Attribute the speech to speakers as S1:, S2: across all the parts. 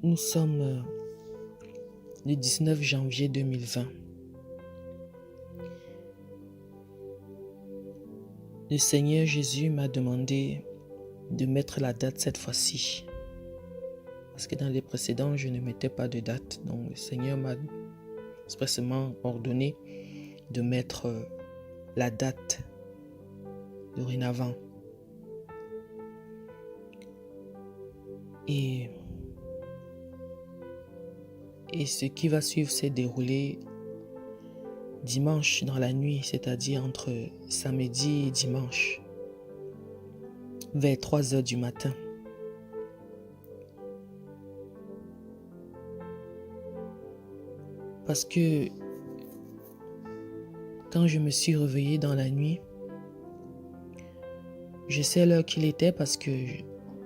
S1: Nous sommes le 19 janvier 2020. Le Seigneur Jésus m'a demandé de mettre la date cette fois-ci. Parce que dans les précédents, je ne mettais pas de date. Donc le Seigneur m'a expressément ordonné de mettre la date dorénavant. Et ce qui va suivre s'est déroulé dimanche dans la nuit, c'est-à-dire entre samedi et dimanche, vers 3 heures du matin. Parce que quand je me suis réveillée dans la nuit, je sais l'heure qu'il était parce que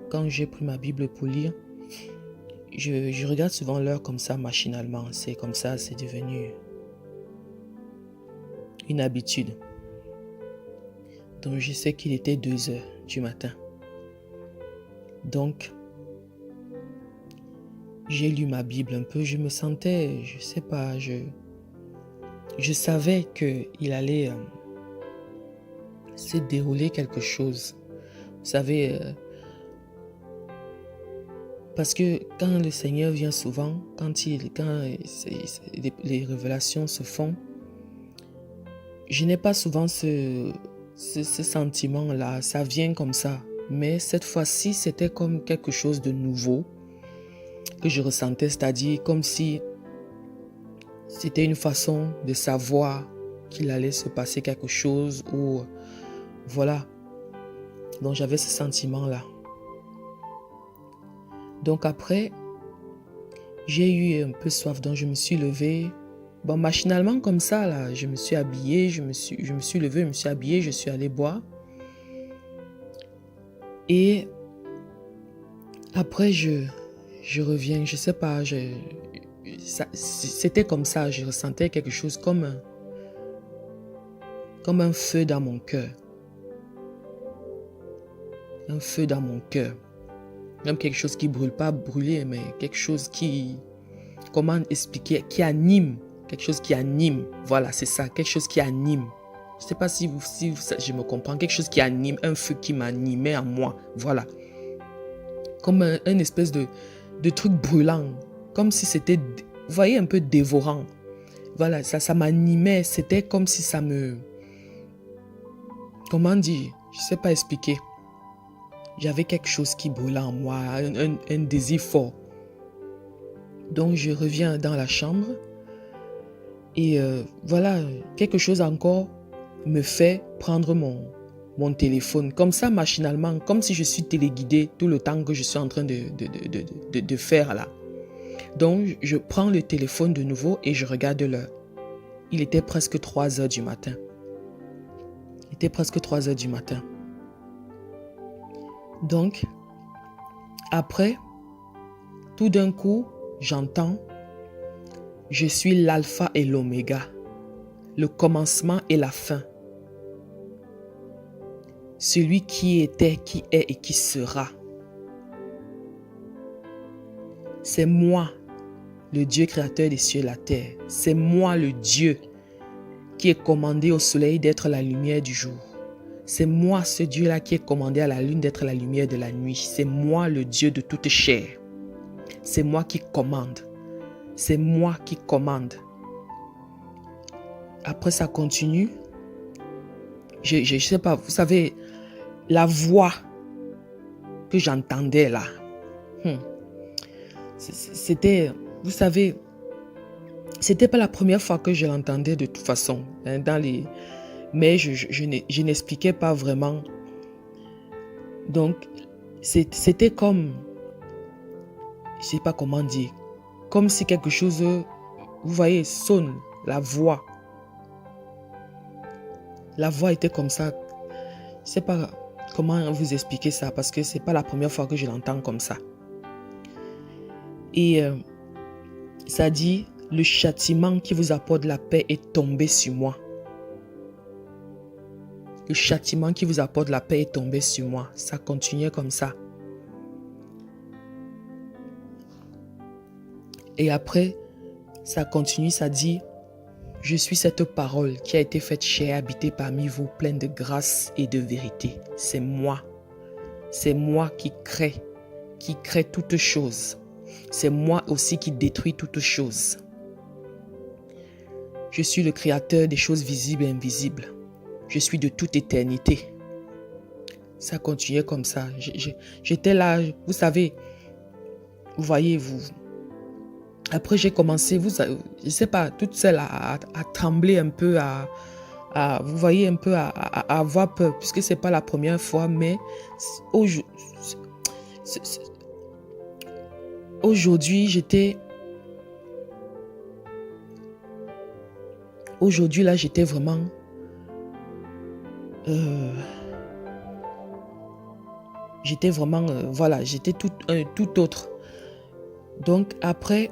S1: quand j'ai pris ma Bible pour lire, je regarde souvent l'heure comme ça machinalement. C'est comme ça, c'est devenu une habitude. Donc je sais qu'il était 2 heures du matin. Donc, j'ai lu ma Bible un peu. Je me sentais, je sais pas, je savais qu'il allait se dérouler quelque chose. Vous savez, parce que quand le Seigneur vient souvent, quand les révélations se font, je n'ai pas souvent ce sentiment-là. Ça vient comme ça. Mais cette fois-ci, c'était comme quelque chose de nouveau que je ressentais, c'est-à-dire comme si c'était une façon de savoir qu'il allait se passer quelque chose ou voilà. Donc j'avais ce sentiment-là. Donc après, j'ai eu un peu soif, donc je me suis levée. Bon, machinalement comme ça, là, je me suis habillée, je me suis levée, je me suis habillée, je suis allée boire. Et après, je reviens, je sais pas, c'était comme ça, je ressentais quelque chose comme un feu dans mon cœur. Un feu dans mon cœur. Même quelque chose qui brûle, pas brûler, mais quelque chose qui, comment expliquer, qui anime. Quelque chose qui anime. Voilà, c'est ça, quelque chose qui anime. Je ne sais pas si je me comprends. Quelque chose qui anime, un feu qui m'animait en moi. Voilà. Comme un espèce de truc brûlant. Comme si c'était, vous voyez, un peu dévorant. Voilà, ça m'animait. C'était comme si ça me... Comment dire? Je ne sais pas expliquer. J'avais quelque chose qui brûlait en moi, un désir fort. Donc je reviens dans la chambre et voilà, quelque chose encore me fait prendre mon téléphone, comme ça machinalement, comme si je suis téléguidée tout le temps que je suis en train de faire là. Donc je prends le téléphone de nouveau et je regarde l'heure. Il était presque 3 heures du matin. Donc, après, tout d'un coup, j'entends « Je suis l'alpha et l'oméga, le commencement et la fin. Celui qui était, qui est et qui sera. C'est moi, le Dieu créateur des cieux et la terre. C'est moi le Dieu qui est commandé au soleil d'être la lumière du jour. C'est moi ce Dieu-là qui est commandé à la lune d'être la lumière de la nuit. C'est moi le Dieu de toute chair. C'est moi qui commande. C'est moi qui commande. » Après, ça continue. Je sais pas, vous savez, la voix que j'entendais là, c'était, vous savez, c'était pas la première fois que je l'entendais de toute façon, hein, mais je n'expliquais pas vraiment. Donc, c'était comme, je sais pas comment dire, comme si quelque chose, vous voyez, sonne, la voix. La voix était comme ça. Je sais pas comment vous expliquer ça parce que c'est pas la première fois que je l'entends comme ça. Et ça dit, le châtiment qui vous apporte la paix est tombé sur moi. Le châtiment qui vous apporte la paix est tombé sur moi. Ça continuait comme ça. Et après, ça continue, ça dit, je suis cette parole qui a été faite chair, habitée parmi vous, pleine de grâce et de vérité. C'est moi. C'est moi qui crée toutes choses. C'est moi aussi qui détruis toutes choses. Je suis le créateur des choses visibles et invisibles. Je suis de toute éternité. Ça continuait comme ça. J'étais là, vous savez, vous voyez, vous. Après, j'ai commencé, je ne sais pas, toute seule à trembler un peu, vous voyez, un peu à avoir peur, puisque ce n'est pas la première fois, mais aujourd'hui, là, j'étais vraiment... voilà, j'étais tout autre. Donc après,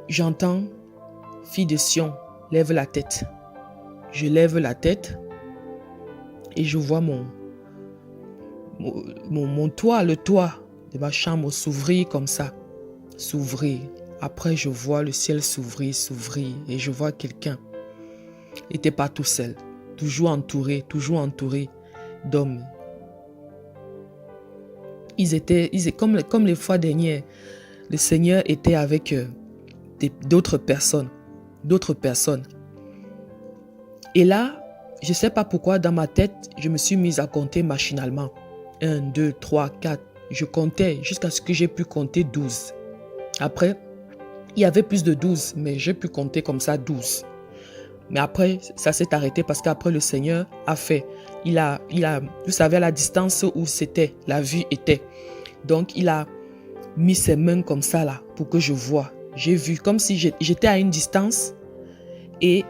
S1: j'entends, fille de Sion, lève la tête. Je lève la tête et je vois mon toit, le toit de ma chambre s'ouvrir comme ça. S'ouvrir. Après, je vois le ciel s'ouvrir et je vois quelqu'un. Il n'était pas tout seul. Toujours entouré d'hommes. Ils étaient comme les fois dernières. Le Seigneur était avec d'autres personnes. Et là, je ne sais pas pourquoi, dans ma tête, je me suis mise à compter machinalement. 1, 2, 3, 4. Je comptais jusqu'à ce que j'ai pu compter 12. Après, il y avait plus de 12, mais j'ai pu compter comme ça 12. Mais après, ça s'est arrêté parce qu'après, le Seigneur a fait. Il a, vous savez, à la distance où c'était, la vue était. Donc, il a mis ses mains comme ça là pour que je voie. J'ai vu comme si j'étais à une distance et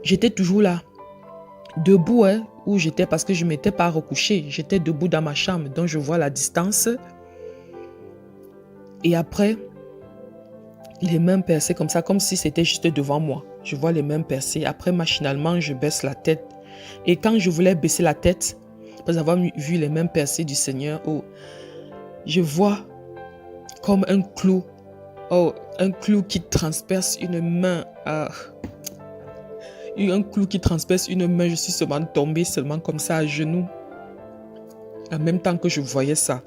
S1: j'étais toujours là, debout où j'étais parce que je ne m'étais pas recouchée. J'étais debout dans ma chambre, donc je vois la distance. Et après, les mains percées comme ça, comme si c'était juste devant moi. Je vois les mains percées. Après, machinalement, je baisse la tête. Et quand je voulais baisser la tête, après avoir vu les mains percées du Seigneur, je vois comme un clou. Un clou qui transperce une main. Un clou qui transperce une main. Je suis seulement tombée, seulement comme ça, à genoux. En même temps que je voyais ça.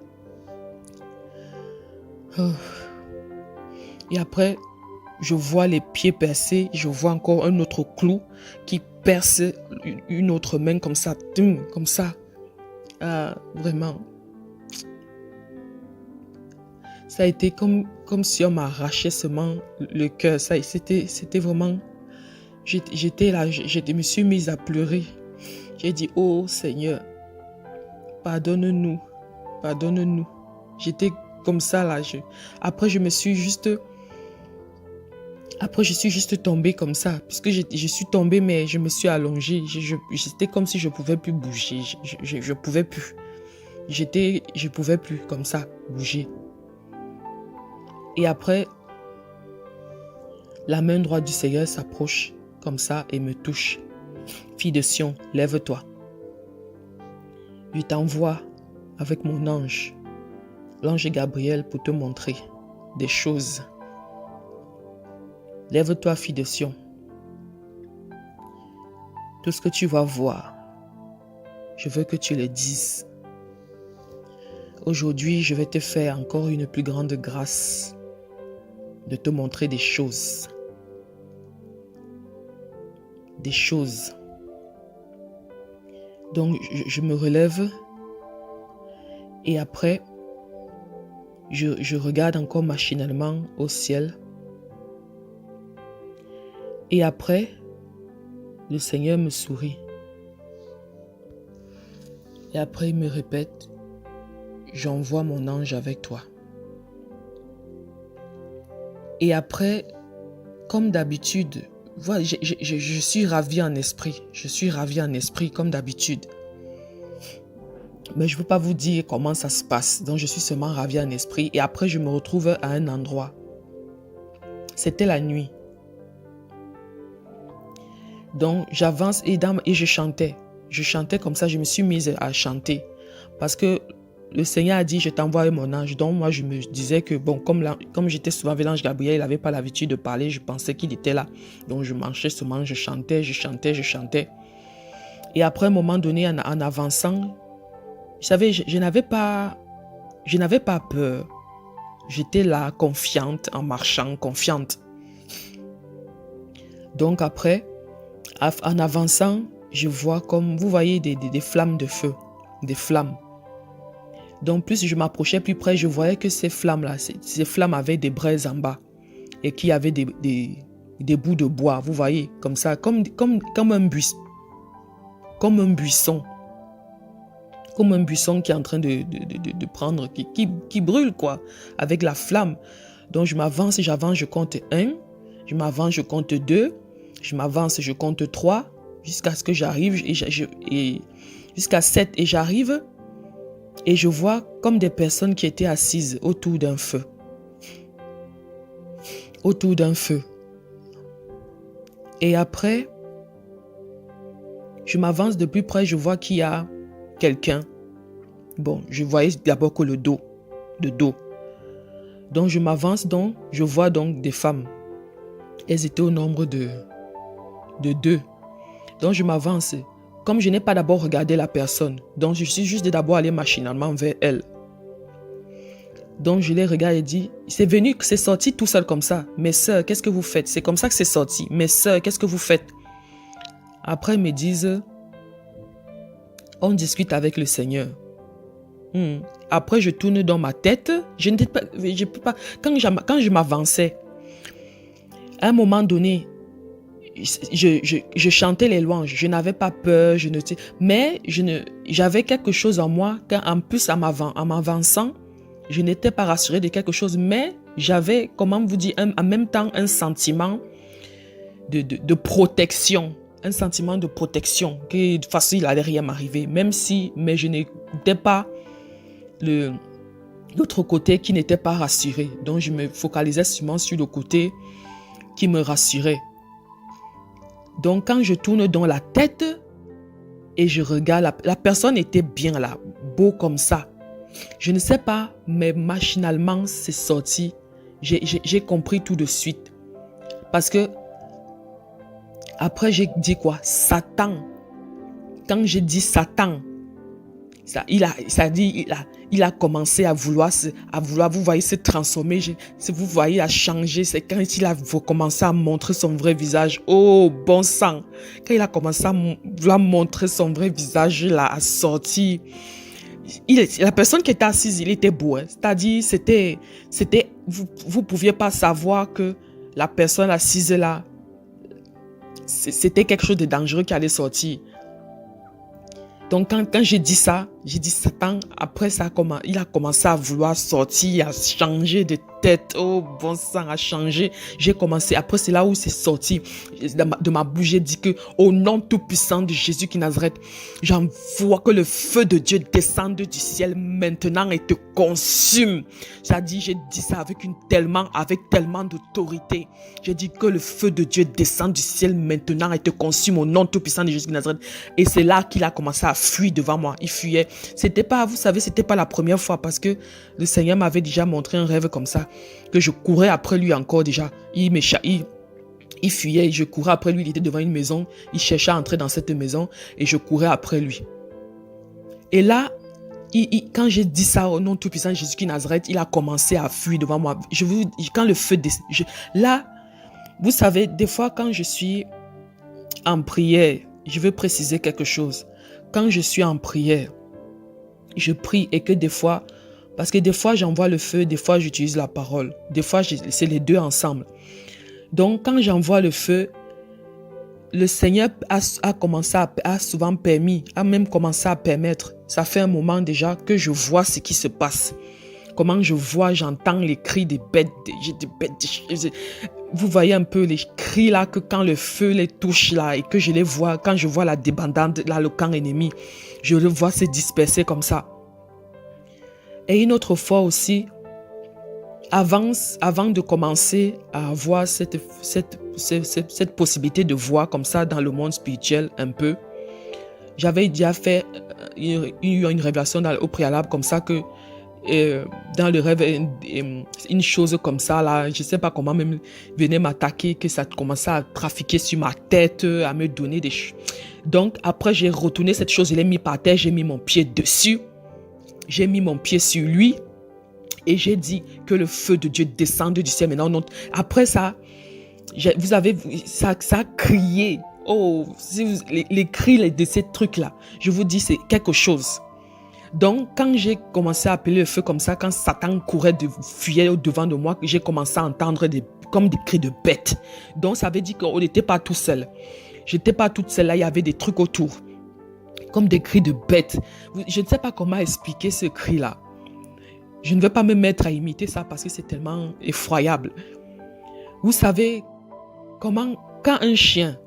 S1: Et après, je vois les pieds percés. Je vois encore un autre clou qui perce une autre main comme ça. Comme ça. Vraiment. Ça a été comme si on m'arrachait seulement le cœur. C'était vraiment... J'étais là, je me suis mise à pleurer. J'ai dit, oh Seigneur, pardonne-nous. J'étais comme ça là. Après, je suis juste tombée comme ça. Puisque je suis tombée, mais je me suis allongée. C'était comme si je ne pouvais plus bouger. Je ne pouvais plus. Je pouvais plus comme ça bouger. Et après, la main droite du Seigneur s'approche comme ça et me touche. Fille de Sion, lève-toi. Je t'envoie avec mon ange, l'ange Gabriel, pour te montrer des choses. Lève-toi, fille de Sion. Tout ce que tu vas voir, je veux que tu le dises. Aujourd'hui, je vais te faire encore une plus grande grâce de te montrer des choses. Des choses. Donc, je me relève et après, je regarde encore machinalement au ciel. Et après, le Seigneur me sourit. Et après, il me répète, j'envoie mon ange avec toi. Et après, comme d'habitude, voilà, je suis ravie en esprit. Je suis ravie en esprit comme d'habitude. Mais je ne peux pas vous dire comment ça se passe. Donc, je suis seulement ravie en esprit. Et après, je me retrouve à un endroit. C'était la nuit. Donc, j'avance et je chantais. Je chantais comme ça. Je me suis mise à chanter. Parce que le Seigneur a dit, je t'envoie mon ange. Donc moi, je me disais que, bon, comme j'étais souvent avec l'ange Gabriel, il n'avait pas l'habitude de parler, je pensais qu'il était là. Donc je marchais seulement, je chantais. Et après un moment donné, en avançant, vous savez, je n'avais pas peur. J'étais là, confiante, en marchant, confiante. Donc après, en avançant, je vois comme, vous voyez, des flammes de feu, des flammes. Donc plus je m'approchais plus près, je voyais que ces flammes-là, ces flammes avaient des braises en bas et qu'il y avait des bouts de bois, vous voyez, comme ça, comme un buisson. Comme un buisson qui est en train de prendre, qui brûle quoi, avec la flamme. Donc je m'avance, j'avance, je compte 1, je m'avance, je compte 2, je m'avance, je compte 3, jusqu'à ce que j'arrive, et jusqu'à 7, et j'arrive, et je vois comme des personnes qui étaient assises autour d'un feu. Autour d'un feu. Et après, je m'avance de plus près, je vois qu'il y a quelqu'un. Bon, je voyais d'abord que le dos. Donc je m'avance, donc je vois donc des femmes. Elles étaient au nombre de 2. Donc je m'avance. Comme je n'ai pas d'abord regardé la personne, donc je suis juste d'abord allé machinalement vers elle. Donc je les regarde et dis, c'est sorti tout seul comme ça. Mes sœurs, qu'est-ce que vous faites? C'est comme ça que c'est sorti. Mes sœurs, qu'est-ce que vous faites? Après, ils me disent, on discute avec le Seigneur. Après, je tourne dans ma tête. Je peux pas. Quand je m'avançais, à un moment donné, je chantais les louanges. Je n'avais pas peur. Mais j'avais quelque chose en moi. En plus, en m'avançant, je n'étais pas rassurée de quelque chose. Mais j'avais, comment vous dire, en même temps, un sentiment de protection. Un sentiment de protection. Que de toute façon, il n'allait rien m'arriver. Mais je n'étais pas l'autre côté qui n'était pas rassuré. Donc, je me focalisais seulement sur le côté qui me rassurait. Donc, quand je tourne dans la tête et je regarde, la personne était bien là, beau comme ça. Je ne sais pas, mais machinalement, c'est sorti. J'ai compris tout de suite. Parce que, après, j'ai dit quoi? Satan. Quand j'ai dit Satan, il a commencé à vouloir, vous voyez, se transformer, vous voyez, à changer. C'est quand il a commencé à montrer son vrai visage. Oh, bon sang! Quand il a commencé à vouloir montrer son vrai visage, il a sorti. La personne qui était assise, il était beau. Hein. C'est-à-dire, vous pouviez pas savoir que la personne assise là, c'était quelque chose de dangereux qui allait sortir. Donc, quand j'ai dit ça, j'ai dit Satan, après ça, il a commencé à vouloir sortir, à changer de tête. Oh, bon sang, à changer. J'ai commencé, après c'est là où c'est sorti de ma bouche. J'ai dit que au nom tout puissant de Jésus qui Nazareth, j'envoie que le feu de Dieu descende du ciel maintenant et te consume. J'ai dit ça avec tellement d'autorité. J'ai dit que le feu de Dieu descend du ciel maintenant et te consume au nom tout puissant de Jésus qui Nazareth. Et c'est là qu'il a commencé à fuir devant moi. Il fuyait. C'était pas la première fois parce que le Seigneur m'avait déjà montré un rêve comme ça, que je courais après lui encore déjà. Il fuyait, je courais après lui, il était devant une maison, il cherchait à entrer dans cette maison et je courais après lui. Et là, quand j'ai dit ça au nom tout-puissant de Jésus qui Nazareth, il a commencé à fuir devant moi. Quand le feu descend, là, vous savez, des fois quand je suis en prière, je veux préciser quelque chose. Quand je suis en prière, je prie et que des fois, parce que des fois j'envoie le feu, des fois j'utilise la parole. Des fois, c'est les deux ensemble. Donc, quand j'envoie le feu, le Seigneur a même commencé à permettre. Ça fait un moment déjà que je vois ce qui se passe. Comment j'entends les cris des bêtes. Vous voyez un peu les cris là, que quand le feu les touche là, et que je les vois, quand je vois la débandade, là, le camp ennemi, je le vois se disperser comme ça. Et une autre fois aussi, avant de commencer à avoir cette possibilité de voir comme ça dans le monde spirituel un peu, j'avais déjà fait eu une révélation au préalable comme ça que dans le rêve, une chose comme ça, là, je ne sais pas comment même venait m'attaquer, que ça commençait à trafiquer sur ma tête, à me donner des choses. Donc, après, j'ai retourné cette chose, je l'ai mis par terre, j'ai mis mon pied dessus, j'ai mis mon pied sur lui et j'ai dit que le feu de Dieu descende du ciel. Maintenant, non. Après ça, vous avez, ça a crié. Oh, les cris de ces trucs-là, je vous dis, c'est quelque chose. Donc, quand j'ai commencé à appeler le feu comme ça, quand Satan fuyait au-devant de moi, j'ai commencé à entendre comme des cris de bêtes. Donc, ça veut dire qu'on n'était pas tout seul. Je n'étais pas toute seule là, il y avait des trucs autour. Comme des cris de bêtes. Je ne sais pas comment expliquer ce cri-là. Je ne vais pas me mettre à imiter ça parce que c'est tellement effroyable. Vous savez comment, quand un chien,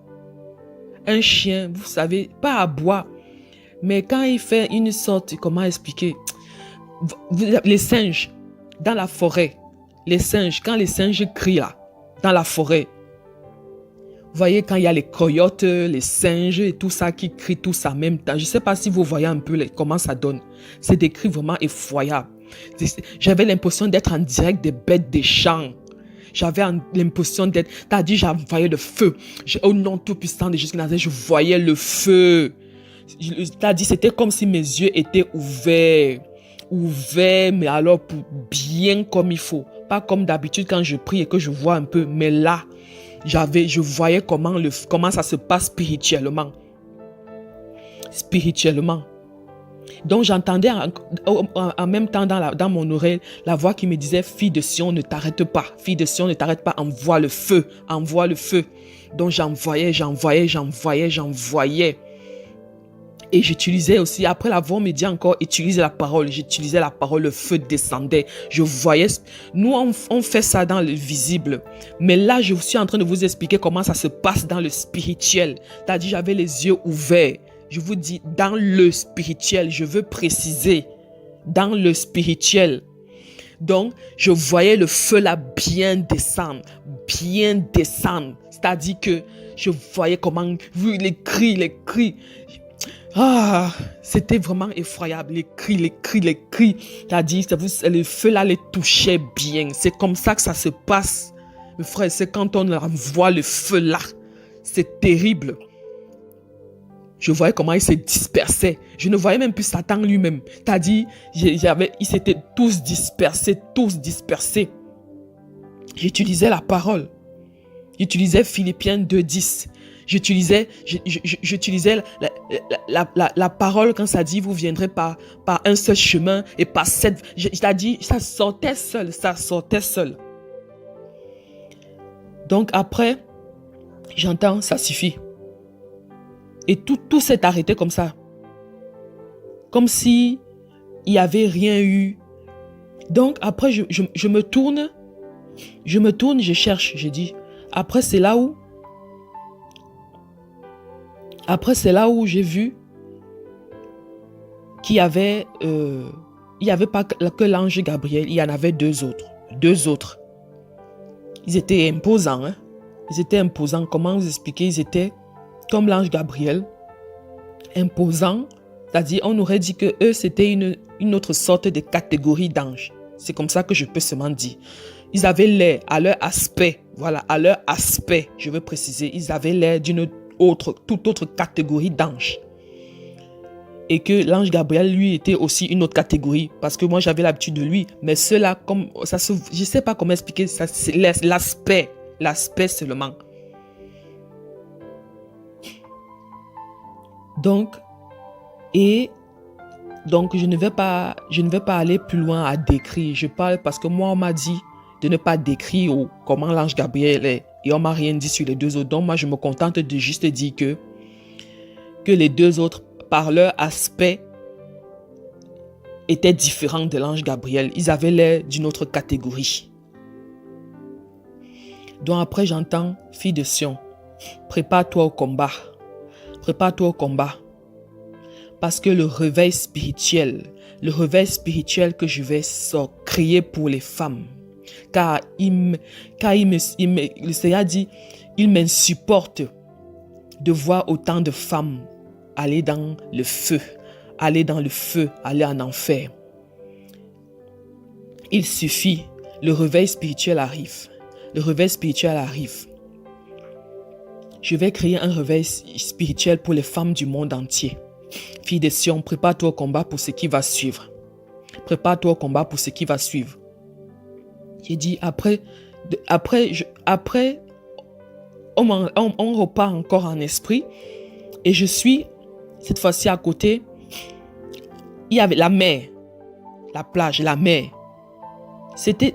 S1: vous savez, pas aboie, mais quand il fait une sorte, comment expliquer, les singes dans la forêt, quand les singes crient là, dans la forêt, vous voyez quand il y a les coyotes, les singes et tout ça qui crient tous en même temps. Je ne sais pas si vous voyez un peu comment ça donne. C'est des cris vraiment effroyables. J'avais l'impression d'être en direct des bêtes des champs. J'avais l'impression d'être, t'as dit, j'envoyais le feu. Au nom tout puissant de Jésus-Christ, je voyais le feu. T'as dit, c'était comme si mes yeux étaient ouverts, mais alors pour bien comme il faut. Pas comme d'habitude quand je prie et que je vois un peu, mais là, je voyais comment ça se passe spirituellement. Donc j'entendais en même temps dans mon oreille la voix qui me disait, fille de Sion, ne t'arrête pas. Fille de Sion, ne t'arrête pas, envoie le feu. Donc j'envoyais. Et j'utilisais aussi, après la voix me dit encore, utilisez la parole. J'utilisais la parole, le feu descendait. Je voyais. Nous, on fait ça dans le visible. Mais là, je suis en train de vous expliquer comment ça se passe dans le spirituel. C'est-à-dire, j'avais les yeux ouverts. Je vous dis, dans le spirituel, je veux préciser. Dans le spirituel. Donc, je voyais le feu là bien descendre. C'est-à-dire que je voyais comment, vu les cris. Ah, c'était vraiment effroyable. Les cris. C'est-à-dire, le feu là les touchait bien. C'est comme ça que ça se passe. Mes frères, c'est quand on envoie le feu là. C'est terrible. Je voyais comment il se dispersait. Je ne voyais même plus Satan lui-même. C'est-à-dire, ils s'étaient tous dispersés. J'utilisais la parole. J'utilisais Philippiens 2:10. J'utilisais la parole quand ça dit, vous viendrez par un seul chemin et par cette... C'est-à-dire, ça sortait seul. Donc après, j'entends, ça suffit. Et tout s'est arrêté comme ça. Comme si il n'y avait rien eu. Donc après, je me tourne, je cherche, je dis. Après, c'est là où j'ai vu qu'il y avait, il n'y avait pas que l'ange Gabriel, il y en avait deux autres. Ils étaient imposants. Comment vous expliquer? Ils étaient comme l'ange Gabriel, imposants. C'est-à-dire, on aurait dit que eux, c'était une autre sorte de catégorie d'anges. C'est comme ça que je peux seulement dire. Ils avaient l'air, à leur aspect, je veux préciser, ils avaient l'air d'une toute autre catégorie d'anges. Et que l'ange Gabriel, lui, était aussi une autre catégorie. Parce que moi, j'avais l'habitude de lui. Mais ceux-là, comme ça je ne sais pas comment expliquer ça. C'est l'aspect seulement. Donc, je ne vais pas aller plus loin à décrire. Je parle parce que moi, on m'a dit de ne pas décrire comment l'ange Gabriel est. Et on m'a rien dit sur les deux autres. Donc, moi, je me contente de juste dire que les deux autres, par leur aspect, étaient différents de l'ange Gabriel. Ils avaient l'air d'une autre catégorie. Donc après, j'entends, fille de Sion, prépare-toi au combat. Parce que le réveil spirituel que je vais créer pour les femmes, car le Seigneur dit, il m'insupporte de voir autant de femmes aller dans le feu, aller dans le feu, aller en enfer. Il suffit, le réveil spirituel arrive. Le réveil spirituel arrive. Je vais créer un réveil spirituel pour les femmes du monde entier. Fille de Sion, prépare-toi au combat pour ce qui va suivre. Prépare-toi au combat pour ce qui va suivre. J'ai dit, après, on repart encore en esprit. Et je suis, cette fois-ci à côté, il y avait la mer, la plage, la mer.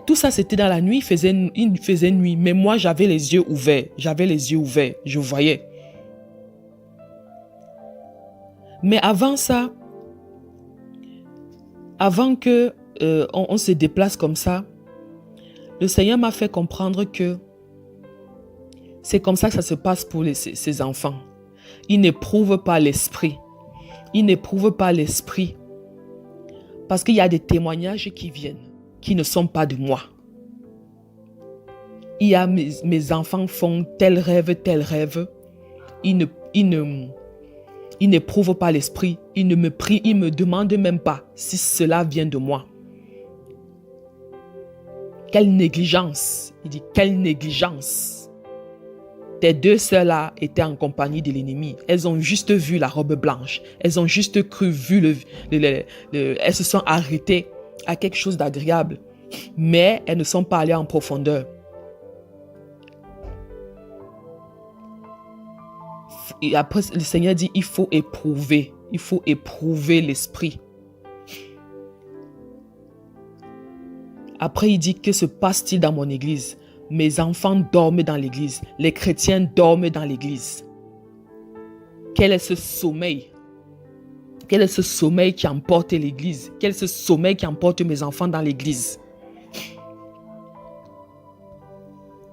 S1: Tout ça, c'était dans la nuit, il faisait nuit. Mais moi, j'avais les yeux ouverts. Je voyais. Mais avant ça, avant que on se déplace comme ça, le Seigneur m'a fait comprendre que c'est comme ça que ça se passe pour ses enfants. Ils n'éprouvent pas l'esprit. Parce qu'il y a des témoignages qui viennent, qui ne sont pas de moi. Il y a mes enfants font tel rêve. Ils n'éprouvent pas l'esprit. Ils ne me prient, ils ne me demandent même pas si cela vient de moi. Quelle négligence. Il dit, quelle négligence. Tes deux sœurs-là étaient en compagnie de l'ennemi. Elles ont juste vu la robe blanche. Elles ont juste vu elles se sont arrêtées à quelque chose d'agréable. Mais elles ne sont pas allées en profondeur. Et après, le Seigneur dit, il faut éprouver l'esprit. Après, il dit, que se passe-t-il dans mon église? Mes enfants dorment dans l'église. Les chrétiens dorment dans l'église. Quel est ce sommeil? Quel est ce sommeil qui emporte l'église? Quel est ce sommeil qui emporte mes enfants dans l'église?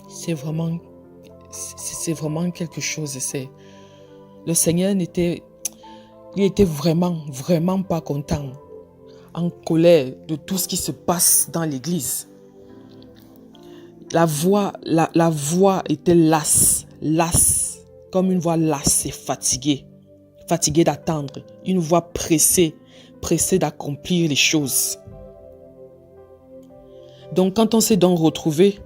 S1: C'est vraiment quelque chose. Le Seigneur il était vraiment pas content, en colère de tout ce qui se passe dans l'église. La voix était lasse, comme une voix lasse et fatiguée d'attendre, une voix pressée d'accomplir les choses. Donc quand on s'est donc retrouvé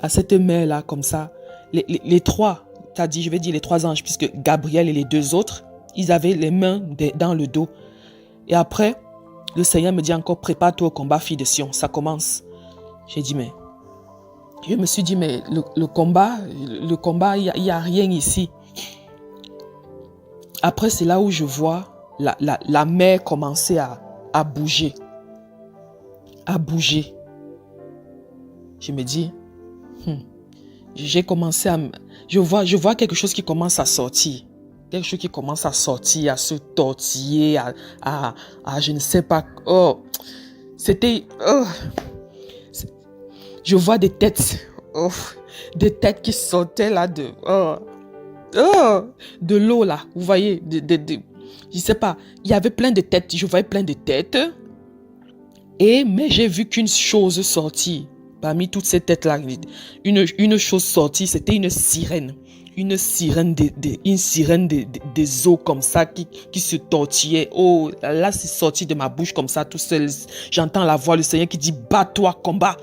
S1: à cette mer-là comme ça, les trois, je vais dire les trois anges, puisque Gabriel et les deux autres, ils avaient les mains dans le dos. Et après, le Seigneur me dit encore, prépare-toi au combat, fille de Sion, ça commence. Je me suis dit, mais le combat, il n'y a rien ici. Après, c'est là où je vois la mer commencer à bouger. Je me dis, j'ai commencé à... Je vois quelque chose qui commence à sortir. Quelque chose qui commence à sortir, à se tortiller, à je ne sais pas... Oh, c'était... Oh. Je vois des têtes. Oh, des têtes qui sortaient là de... Oh. Oh, de l'eau là. Vous voyez, je ne sais pas. Il y avait plein de têtes. Je voyais plein de têtes. Mais j'ai vu qu'une chose sortit. Parmi toutes ces têtes-là, une chose sortie, c'était une sirène. Une sirène des eaux comme ça qui se tortillait. Oh, là, c'est sorti de ma bouche comme ça, tout seul. J'entends la voix du Seigneur qui dit, bats-toi, combat.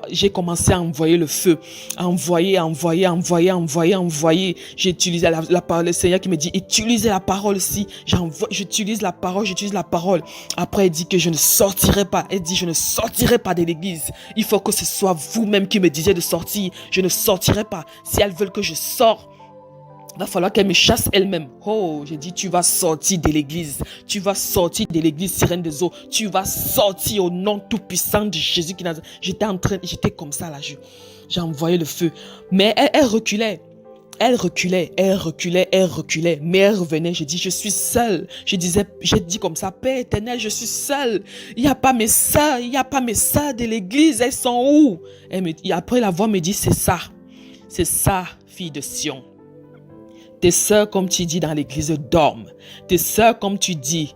S1: J'ai commencé à envoyer le feu. Envoyer. J'ai utilisé la parole. Le Seigneur qui me dit, utilisez la parole aussi. J'utilise la parole. Après, il dit que je ne sortirai pas. Elle dit, je ne sortirai pas de l'église. Il faut que ce soit vous-même qui me disiez de sortir. Je ne sortirai pas. Si elles veulent que je sorte, il va falloir qu'elle me chasse elle-même. Oh, j'ai dit, tu vas sortir de l'église. Tu vas sortir de l'église sirène des eaux. Tu vas sortir au nom tout-puissant de Jésus qui Nazareth. J'étais comme ça là. J'ai envoyé le feu. Mais elle reculait. Elle reculait. Mais elle revenait. J'ai dit, je suis seule. J'ai dit comme ça, Père éternel, je suis seule. Il n'y a pas mes sœurs. De l'église. Elles sont où? Après la voix me dit, c'est ça, fille de Sion. Tes sœurs, comme tu dis dans l'église, dorment. Tes sœurs, comme tu dis,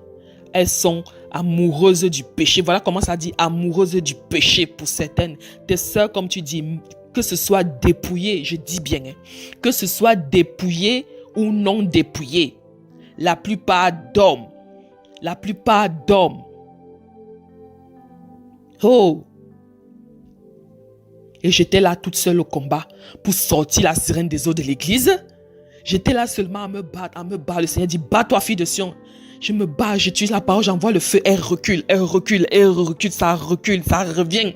S1: elles sont amoureuses du péché. Voilà comment ça dit, amoureuses du péché pour certaines. Tes sœurs, comme tu dis, que ce soit dépouillé, je dis bien, que ce soit dépouillé ou non dépouillé, la plupart dorment. La plupart dorment. Oh! Et j'étais là toute seule au combat pour sortir la sirène des eaux de l'église. J'étais là seulement à me battre. Le Seigneur dit, bats-toi, fille de Sion. Je me bats, j'utilise la parole, j'envoie le feu. Elle recule, ça revient.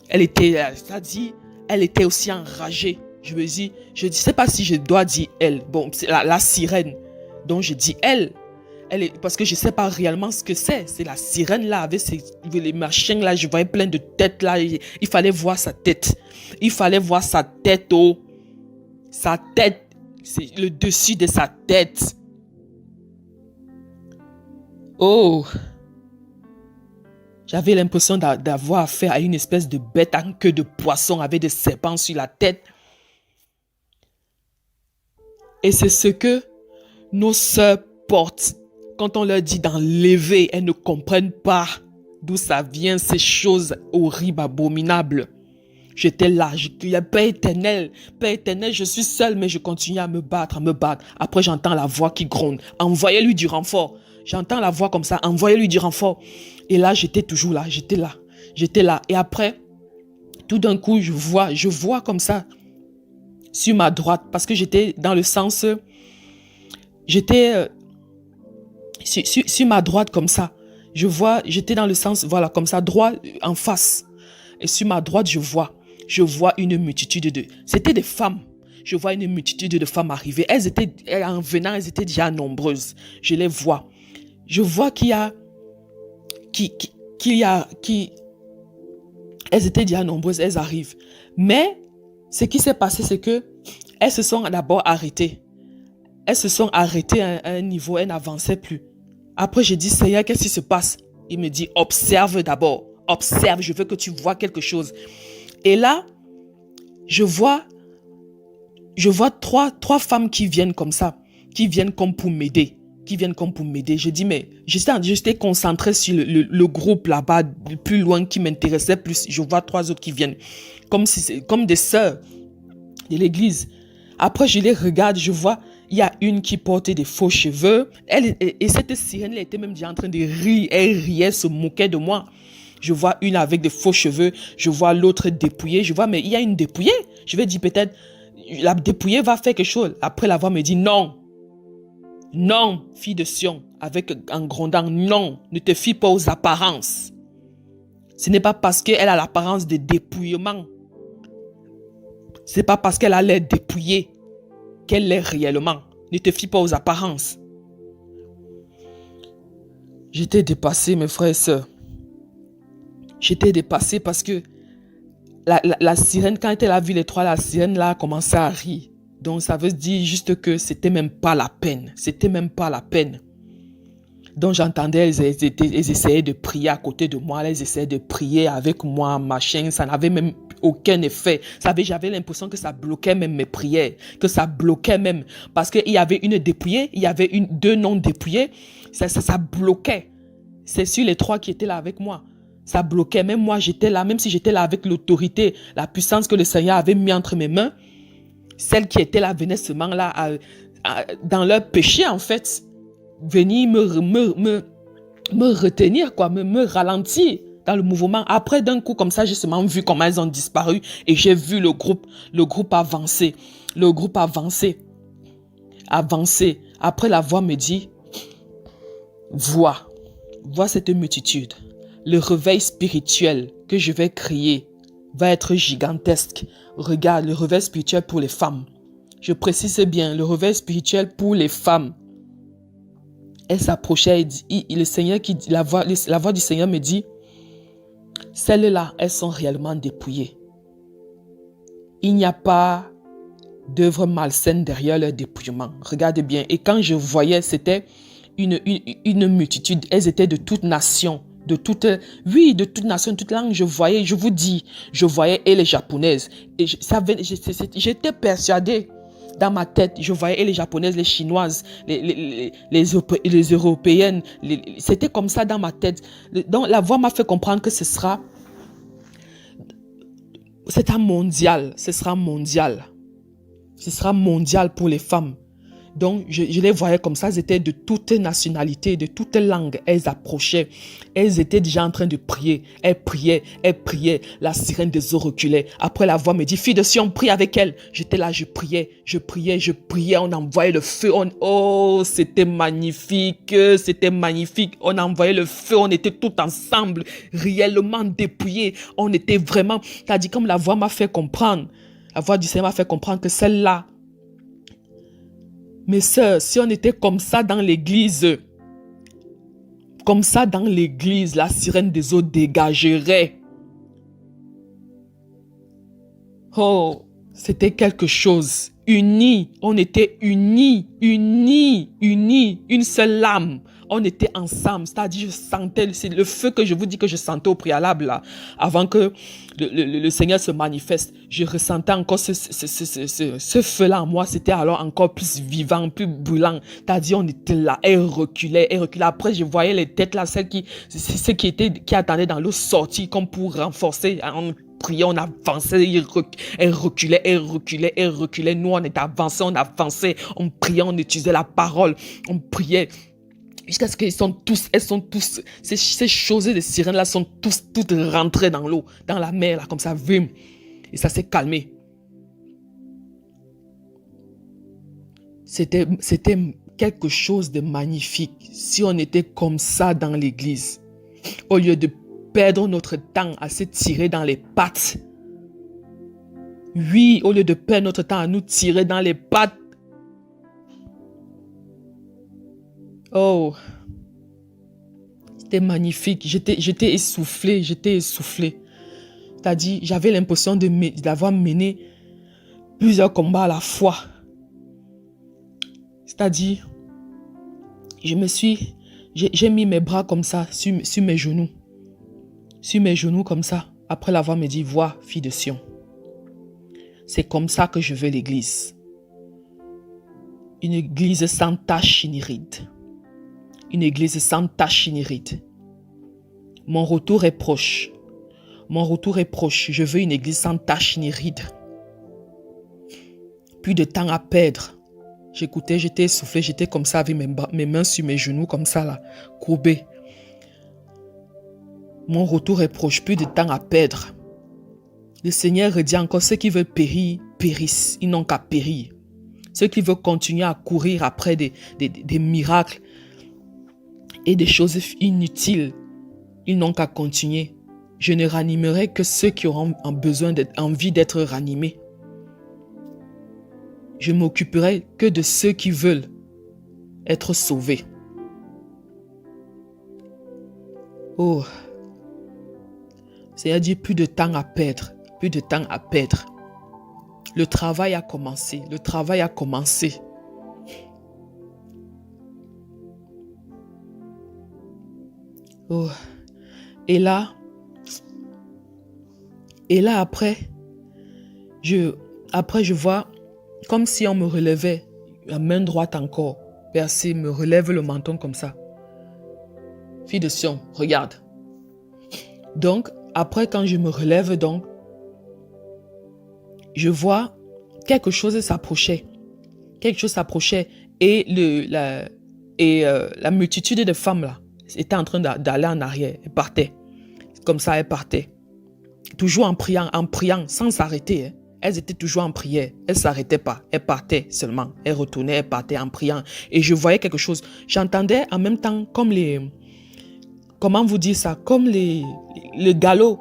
S1: Elle était aussi enragée. Je ne sais pas si je dois dire elle. Bon, c'est la sirène. Donc je dis elle. Parce que je ne sais pas réellement ce que c'est. C'est la sirène là, avec les machins là. Je voyais plein de têtes là. Il fallait voir sa tête. Oh. Sa tête. C'est le dessus de sa tête. Oh. J'avais l'impression d'avoir affaire à une espèce de bête en queue de poisson avec des serpents sur la tête. Et c'est ce que nos sœurs portent. Quand on leur dit d'enlever, elles ne comprennent pas d'où ça vient, ces choses horribles, abominables. J'étais là, je criais, Père éternel, je suis seule, mais je continue à me battre. Après, j'entends la voix qui gronde. Envoyez-lui du renfort. J'entends la voix comme ça, envoyez-lui du renfort. Et là, j'étais toujours là, j'étais là. Et après, tout d'un coup, je vois comme ça, sur ma droite, parce que j'étais dans le sens, sur ma droite comme ça. J'étais dans le sens, voilà, comme ça, droit en face. Et sur ma droite, je vois une multitude c'était des femmes. Je vois une multitude de femmes arriver. En venant, elles étaient déjà nombreuses. Je les vois. Je vois elles étaient déjà nombreuses, elles arrivent. Mais, ce qui s'est passé, c'est que elles se sont d'abord arrêtées. Elles se sont arrêtées à un niveau, elles n'avançaient plus. Après, j'ai dit, Seigneur, qu'est-ce qui se passe? Il me dit, observe d'abord. Observe, je veux que tu vois quelque chose. Et là, je vois trois femmes qui viennent comme ça, qui viennent comme pour m'aider. Je dis, mais j'étais concentré sur le groupe là-bas, plus loin, qui m'intéressait plus. Je vois trois autres qui viennent, comme des sœurs de l'église. Après, je les regarde, je vois, il y a une qui portait des faux cheveux. Et cette sirène, elle était même déjà en train de rire. Elle riait, se moquait de moi. Je vois une avec des faux cheveux. Je vois l'autre dépouillée. Je vois, mais il y a une dépouillée. Je vais dire peut-être, la dépouillée va faire quelque chose. Après, la voix me dit non. Non, fille de Sion, avec un grondant, non, ne te fie pas aux apparences. Ce n'est pas parce qu'elle a l'apparence de dépouillement. Ce n'est pas parce qu'elle a l'air dépouillée qu'elle l'est réellement. Ne te fie pas aux apparences. J'étais dépassé, mes frères et sœurs. J'étais dépassé parce que la sirène, quand elle a vu les trois, la sirène là a commencé à rire. Donc ça veut dire juste que c'était même pas la peine. Donc j'entendais, elles essayaient de prier à côté de moi, elles essayaient de prier avec moi, machin, ça n'avait même aucun effet. J'avais l'impression que ça bloquait même mes prières, parce qu'il y avait une dépouillée, il y avait deux non dépouillés, ça bloquait. C'est sur les trois qui étaient là avec moi. Ça bloquait, même moi j'étais là, même si j'étais là avec l'autorité, la puissance que le Seigneur avait mis entre mes mains, celles qui étaient là venaient seulement là, dans leur péché en fait, venir me retenir, quoi, me ralentir dans le mouvement. Après, d'un coup, comme ça, j'ai seulement vu comment elles ont disparu et j'ai vu le groupe avancer. Après, la voix me dit, vois cette multitude. Le réveil spirituel que je vais créer va être gigantesque. Regarde, le réveil spirituel pour les femmes. Je précise bien, le réveil spirituel pour les femmes. Elle s'approchait et dit, la voix du Seigneur me dit, celles-là, elles sont réellement dépouillées. Il n'y a pas d'œuvre malsaine derrière leur dépouillement. Regardez bien. Et quand je voyais, c'était une multitude. Elles étaient de toute nation. De toute nation, de toute langue. Je voyais et les japonaises. Et j'étais persuadée. Dans ma tête, je voyais les japonaises, les chinoises, les européennes. C'était comme ça dans ma tête. Donc la voix m'a fait comprendre que ce sera mondial. Ce sera mondial pour les femmes. Donc, je les voyais comme ça. Elles étaient de toute nationalité, de toute langue. Elles approchaient. Elles étaient déjà en train de prier. Elles priaient, elles priaient. La sirène des eaux reculait. Après, la voix me dit, fille de Sion, prie avec elle. J'étais là, je priais, je priais, je priais. On envoyait le feu. Oh, c'était magnifique. C'était magnifique. On envoyait le feu. On était tout ensemble, réellement dépouillés. On était vraiment, t'as dit, comme la voix m'a fait comprendre. La voix du Seigneur m'a fait comprendre que celle-là, mes sœurs, si on était comme ça dans l'église, la sirène des eaux dégagerait. Oh, c'était quelque chose. Unis, on était unis, une seule âme. On était ensemble, c'est-à-dire je sentais, c'est le feu que je vous dis que je sentais au préalable là, avant que le Seigneur se manifeste. Je ressentais encore ce feu-là en moi, c'était alors encore plus vivant, plus brûlant. C'est-à-dire on était là, elle reculait. Après je voyais les têtes là, ceux qui attendaient dans l'eau sortir comme pour renforcer. On priait, on avançait, elle reculait. Nous on était avancés, on avançait, on priait, on utilisait la parole, on priait. Jusqu'à ce elles sont tous, ces choses de sirènes-là sont toutes rentrées dans l'eau, dans la mer, là, comme ça, vim. Et ça s'est calmé. C'était quelque chose de magnifique. Si on était comme ça dans l'église, au lieu de perdre notre temps à se tirer dans les pattes. Oui, au lieu de perdre notre temps à nous tirer dans les pattes. Oh, c'était magnifique. J'étais essoufflée. C'est-à-dire, j'avais l'impression d'avoir mené plusieurs combats à la fois. C'est-à-dire, j'ai mis mes bras comme ça sur mes genoux. Sur mes genoux comme ça. Après la voix me dit, vois, fille de Sion. C'est comme ça que je veux l'église. Une église sans tache ni ride. Une église sans tache ni ride. Mon retour est proche. Je veux une église sans tache ni ride. Plus de temps à perdre. J'écoutais, j'étais essoufflée, j'étais comme ça avec mes mains sur mes genoux, comme ça là, courbées. Mon retour est proche, plus de temps à perdre. Le Seigneur dit encore, ceux qui veulent périr, périssent, ils n'ont qu'à périr. Ceux qui veulent continuer à courir après des miracles et des choses inutiles, ils n'ont qu'à continuer. Je ne ranimerai que ceux qui auront envie d'être ranimés. Je m'occuperai que de ceux qui veulent être sauvés. Oh, Seigneur dit plus de temps à perdre, Le travail a commencé, Oh, et là après, je vois comme si on me relevait, la main droite encore, percée, me relève le menton comme ça. Fille de Sion, regarde. Donc, après quand je me relève, donc, je vois quelque chose s'approchait. Et la multitude de femmes là était en train d'aller en arrière. Elle partait. Comme ça, elle partait. Toujours en priant, sans s'arrêter. Hein. Elles étaient toujours en prière. Elles ne s'arrêtaient pas. Elles partaient seulement. Elles retournaient, elles partaient en priant. Et je voyais quelque chose. J'entendais en même temps comme comment vous dire ça? Comme le galop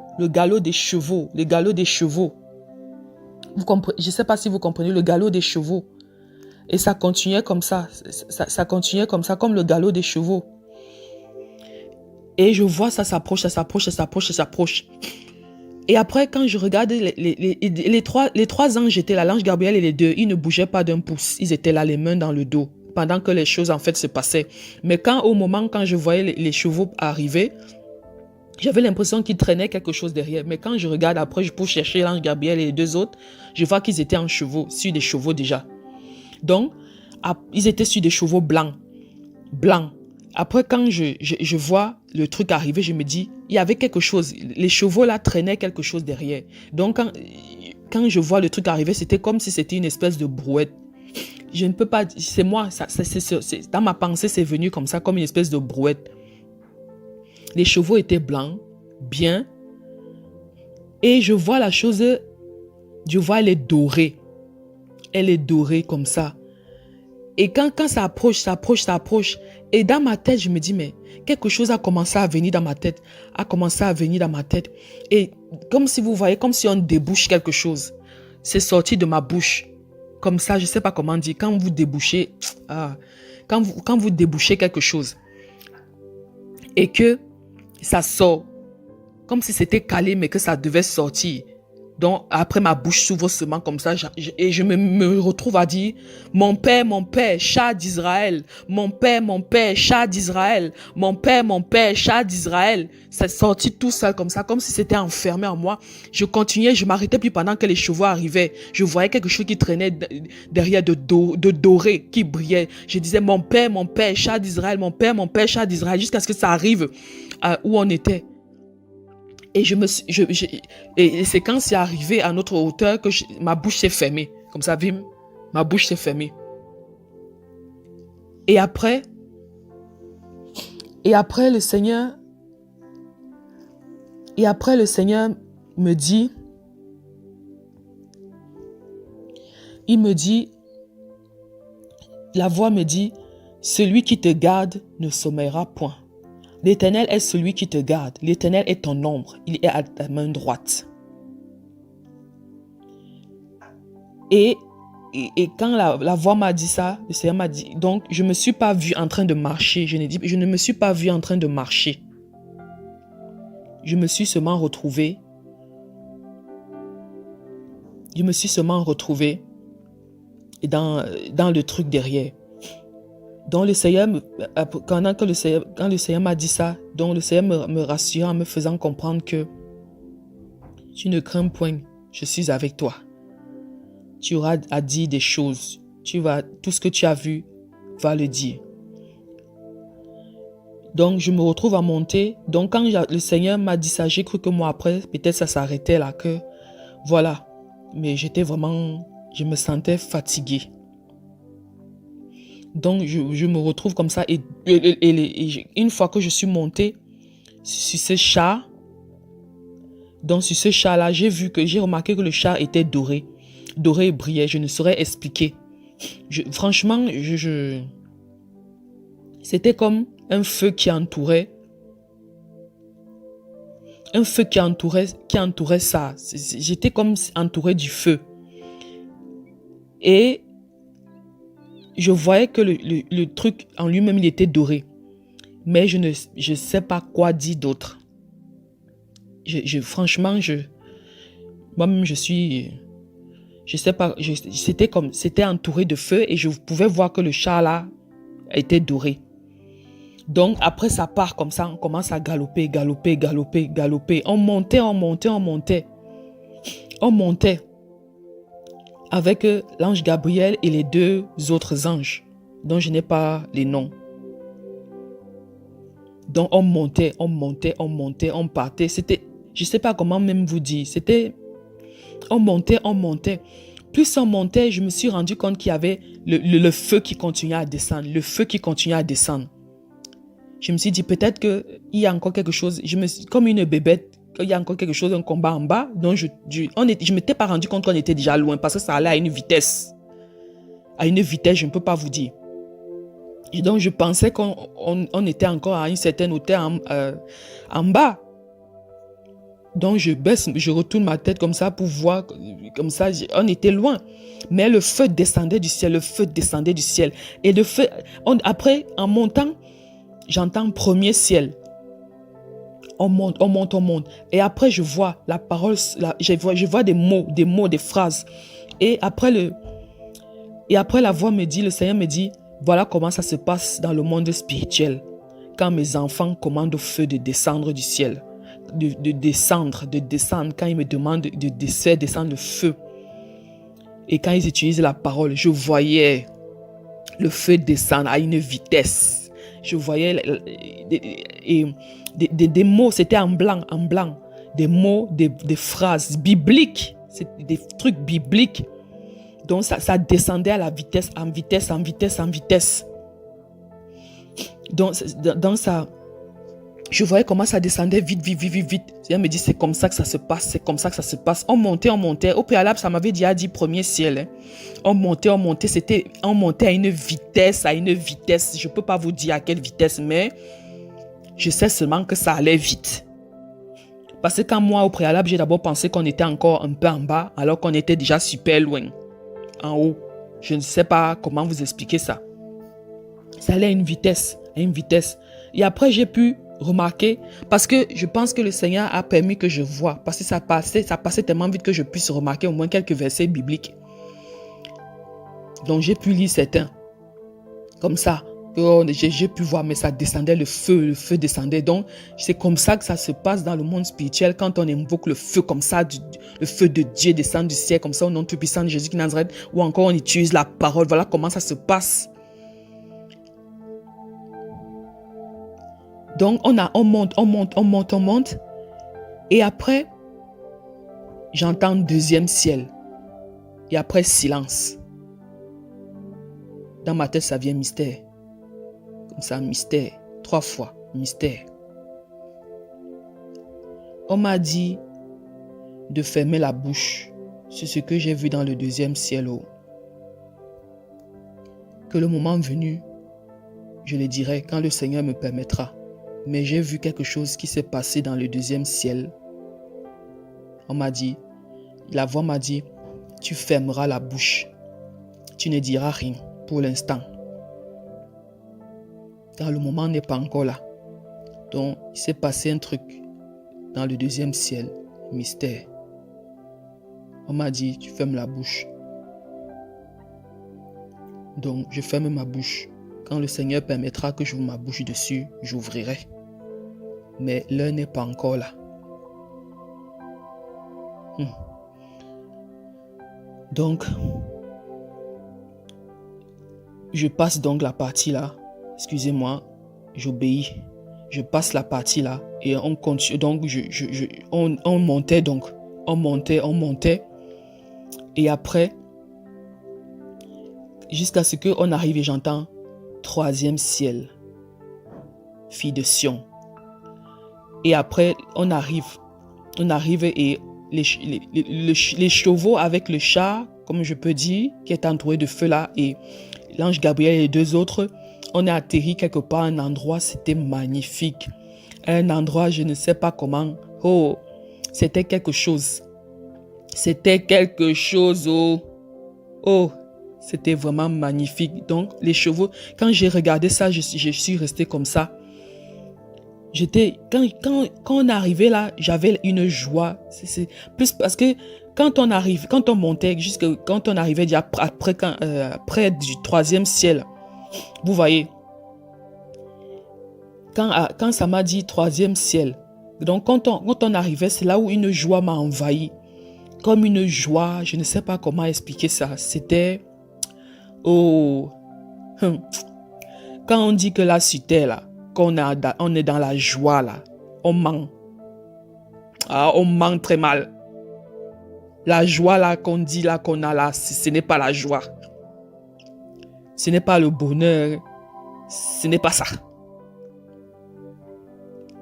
S1: des chevaux. Je ne sais pas si vous comprenez le galop des chevaux. Et ça continuait comme ça. Ça continuait comme ça, comme le galop des chevaux. Et je vois ça s'approche. Et après, quand je regarde les trois anges étaient là, l'ange Gabriel et les deux, ils ne bougeaient pas d'un pouce. Ils étaient là, les mains dans le dos, pendant que les choses en fait se passaient. Mais au moment quand je voyais les chevaux arriver, j'avais l'impression qu'ils traînaient quelque chose derrière. Mais quand je regarde après, pour chercher l'ange Gabriel et les deux autres, je vois qu'ils étaient sur des chevaux déjà. Donc, ils étaient sur des chevaux blancs. Après, quand je vois le truc arriver, je me dis, il y avait quelque chose. Les chevaux là traînaient quelque chose derrière. Donc, quand je vois le truc arriver, c'était comme si c'était une espèce de brouette. Je ne peux pas, c'est moi, dans ma pensée, c'est venu comme ça, comme une espèce de brouette. Les chevaux étaient blancs, bien, et je vois la chose, je vois elle est dorée. Elle est dorée comme ça. Et quand ça approche, et dans ma tête, je me dis, mais quelque chose a commencé à venir dans ma tête, Et comme si vous voyez, comme si on débouche quelque chose. C'est sorti de ma bouche. Comme ça, je ne sais pas comment dire. Quand vous débouchez, quand vous débouchez quelque chose et que ça sort, comme si c'était calé, mais que ça devait sortir. Donc, après, ma bouche s'ouvre seulement comme ça et je me retrouve à dire, mon père, chat d'Israël. Mon père, chat d'Israël. Mon père, chat d'Israël. C'est sorti tout seul comme ça, comme si c'était enfermé en moi. Je continuais, je m'arrêtais plus pendant que les chevaux arrivaient. Je voyais quelque chose qui traînait derrière de doré, qui brillait. Je disais, mon père, chat d'Israël. Mon père, chat d'Israël. Jusqu'à ce que ça arrive où on était. Et et c'est quand c'est arrivé à notre hauteur que ma bouche s'est fermée. Comme ça, Vim, ma bouche s'est fermée. Et après le Seigneur me dit, la voix me dit, celui qui te garde ne sommeillera point. L'Éternel est celui qui te garde. L'Éternel est ton ombre. Il est à ta main droite. Et quand la voix m'a dit ça, le Seigneur m'a dit, donc je ne me suis pas vue en train de marcher. Je ne me suis pas vue en train de marcher. Je me suis seulement retrouvée. Dans le truc derrière. Donc le Seigneur, quand le Seigneur m'a dit ça, donc le Seigneur me rassura en me faisant comprendre que tu ne crains point, je suis avec toi. Tu auras à dire des choses. Tout ce que tu as vu, va le dire. Donc je me retrouve à monter. Donc quand le Seigneur m'a dit ça, j'ai cru que moi après, peut-être ça s'arrêtait là, que voilà. Mais je me sentais fatiguée. Donc, je me retrouve comme ça. Et une fois que je suis montée sur ce char, donc sur ce char-là, j'ai remarqué que le char était doré. Doré et brillait. Je ne saurais expliquer. Franchement, c'était comme un feu qui entourait. Un feu qui entourait ça. J'étais comme entourée du feu. Et je voyais que le truc en lui-même, il était doré. Mais je ne sais pas quoi dire d'autre. Franchement, moi-même, je sais pas, c'était entouré de feu et je pouvais voir que le char là était doré. Donc, après, ça part comme ça, on commence à galoper. On montait. Avec l'ange Gabriel et les 2 autres anges, dont je n'ai pas les noms. Donc on montait, on partait. C'était, je ne sais pas comment même vous dire, on montait. Plus on montait, je me suis rendu compte qu'il y avait le feu qui continuait à descendre, Je me suis dit peut-être qu'il y a encore quelque chose, comme une bébête, il y a encore quelque chose, un combat en bas. Donc, je ne m'étais pas rendu compte qu'on était déjà loin parce que ça allait à une vitesse. Je ne peux pas vous dire. Et donc, je pensais qu'on était encore à une certaine hauteur en bas. Donc, je baisse, je retourne ma tête comme ça pour voir. Comme ça, on était loin. Mais le feu descendait du ciel, Et le feu, après, en montant, j'entends premier ciel. On monte. Et après, je vois la parole, je vois des mots, des phrases. Et après, la voix me dit, le Seigneur me dit, voilà comment ça se passe dans le monde spirituel. Quand mes enfants commandent au feu de descendre du ciel. De descendre. Quand ils me demandent de faire descendre le feu. Et quand ils utilisent la parole, je voyais le feu descendre à une vitesse. Je voyais des mots, c'était en blanc. Des mots, des phrases bibliques. C'est des trucs bibliques. Donc, ça descendait à la vitesse, en vitesse, en vitesse, en vitesse. Donc, dans ça, je voyais comment ça descendait vite, vite, vite, vite, vite. Elle me dit, c'est comme ça que ça se passe, c'est comme ça que ça se passe. On montait, on montait. Au préalable, ça m'avait déjà dit premier ciel. Hein. On montait, on montait. On montait à une vitesse, Je ne peux pas vous dire à quelle vitesse, mais je sais seulement que ça allait vite. Parce que quand moi, au préalable, j'ai d'abord pensé qu'on était encore un peu en bas, alors qu'on était déjà super loin, en haut. Je ne sais pas comment vous expliquer ça. Ça allait à une vitesse, Et après, j'ai pu remarquer, parce que je pense que le Seigneur a permis que je voie, parce que ça passait tellement vite que je puisse remarquer au moins quelques versets bibliques. Donc, j'ai pu lire certains, comme ça. J'ai pu voir, mais ça descendait, le feu descendait. Donc, c'est comme ça que ça se passe dans le monde spirituel, quand on invoque le feu comme ça, le feu de Dieu descend du ciel, comme ça, au nom tout puissant de Jésus qui Nazareth, ou encore on utilise la parole. Voilà comment ça se passe. Donc, on monte. Et après, j'entends deuxième ciel. Et après, silence. Dans ma tête, ça vient mystère. Comme ça, mystère. 3 fois, mystère. On m'a dit de fermer la bouche sur ce que j'ai vu dans le deuxième ciel. Que le moment venu, je le dirai quand le Seigneur me permettra. Mais j'ai vu quelque chose qui s'est passé dans le deuxième ciel. On m'a dit, la voix m'a dit, tu fermeras la bouche. Tu ne diras rien pour l'instant. Car le moment n'est pas encore là. Donc, il s'est passé un truc dans le deuxième ciel, mystère. On m'a dit, tu fermes la bouche. Donc, je ferme ma bouche. Quand le Seigneur permettra que j'ouvre ma bouche dessus, j'ouvrirai. Mais l'heure n'est pas encore là. Donc, je passe donc la partie là. Excusez-moi, j'obéis. Je passe la partie là et on continue. Donc, on montait donc. On montait. Et après, jusqu'à ce qu'on arrive et j'entends troisième ciel, fille de Sion. Et après, on arrive et les chevaux avec le char, comme je peux dire, qui est entouré de feu là, et l'ange Gabriel et les 2 autres, on est atterri quelque part à un endroit, c'était magnifique. Un endroit, je ne sais pas comment. Oh, c'était quelque chose. Oh, c'était vraiment magnifique. Donc, les chevaux, quand j'ai regardé ça, je suis resté comme ça. Quand on arrivait là, j'avais une joie. C'est plus parce que quand on montait, quand on arrivait déjà près du troisième ciel, vous voyez, quand ça m'a dit troisième ciel, donc quand on arrivait, c'est là où une joie m'a envahi. Comme une joie, je ne sais pas comment expliquer ça. C'était, quand on dit que là, c'était là, qu'on on est dans la joie là, on ment. On ment très mal. La joie là qu'on dit là, qu'on a là, ce n'est pas la joie. Ce n'est pas le bonheur. Ce n'est pas ça.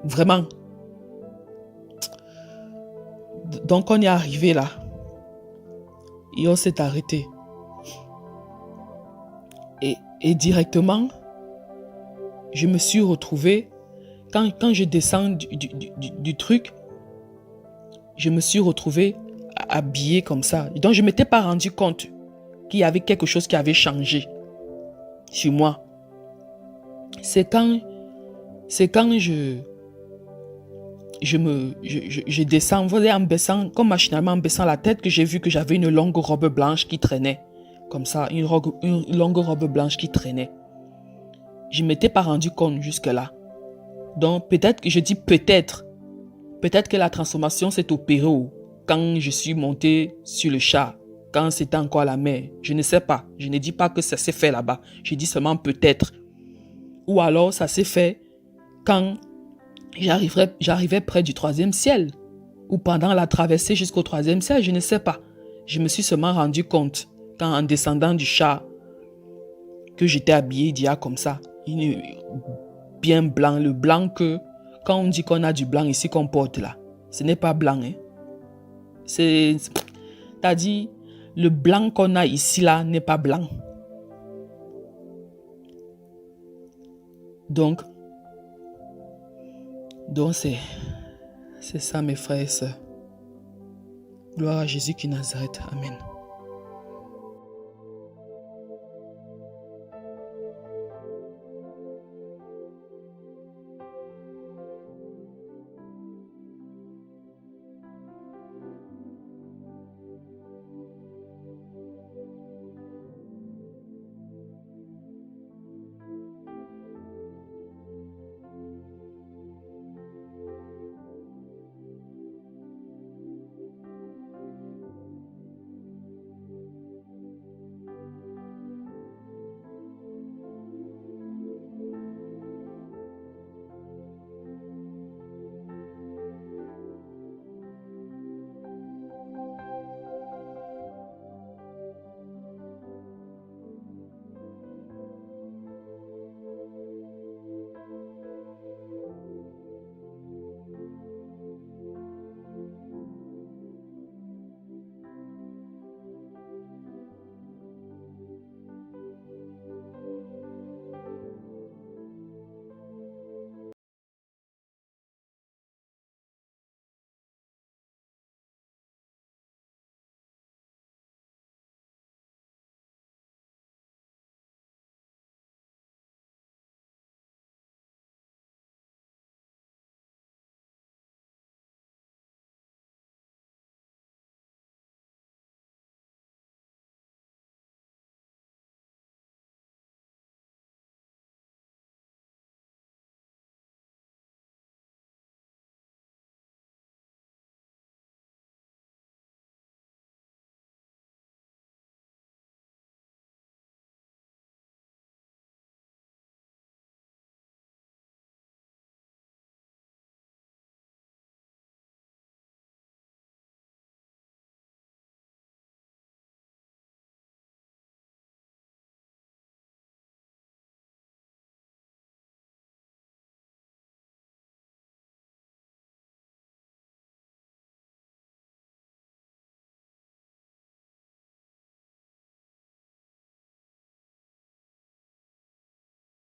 S1: Vraiment. Donc on est arrivé là. Et on s'est arrêté. Et directement, je me suis retrouvé, quand je descends du truc, je me suis retrouvé habillé comme ça. Donc je ne m'étais pas rendu compte qu'il y avait quelque chose qui avait changé sur moi. C'est quand je descends, vous voyez, en baissant, comme machinalement en baissant la tête, que j'ai vu que j'avais une longue robe blanche qui traînait. Comme ça, une longue robe blanche qui traînait. Je ne m'étais pas rendu compte jusque-là. Donc, peut-être que la transformation s'est opérée quand je suis monté sur le char, quand c'était encore la mer. Je ne sais pas. Je ne dis pas que ça s'est fait là-bas. Je dis seulement peut-être. Ou alors, ça s'est fait quand j'arrivais près du troisième ciel. Ou pendant la traversée jusqu'au troisième ciel, je ne sais pas. Je me suis seulement rendu compte quand en descendant du char, que j'étais habillée d'hier comme ça, bien blanc, le blanc que, quand on dit qu'on a du blanc ici qu'on porte là, ce n'est pas blanc, hein. T'as dit, le blanc qu'on a ici là n'est pas blanc. Donc c'est ça mes frères et sœurs. Gloire à Jésus qui Nazareth. Amen.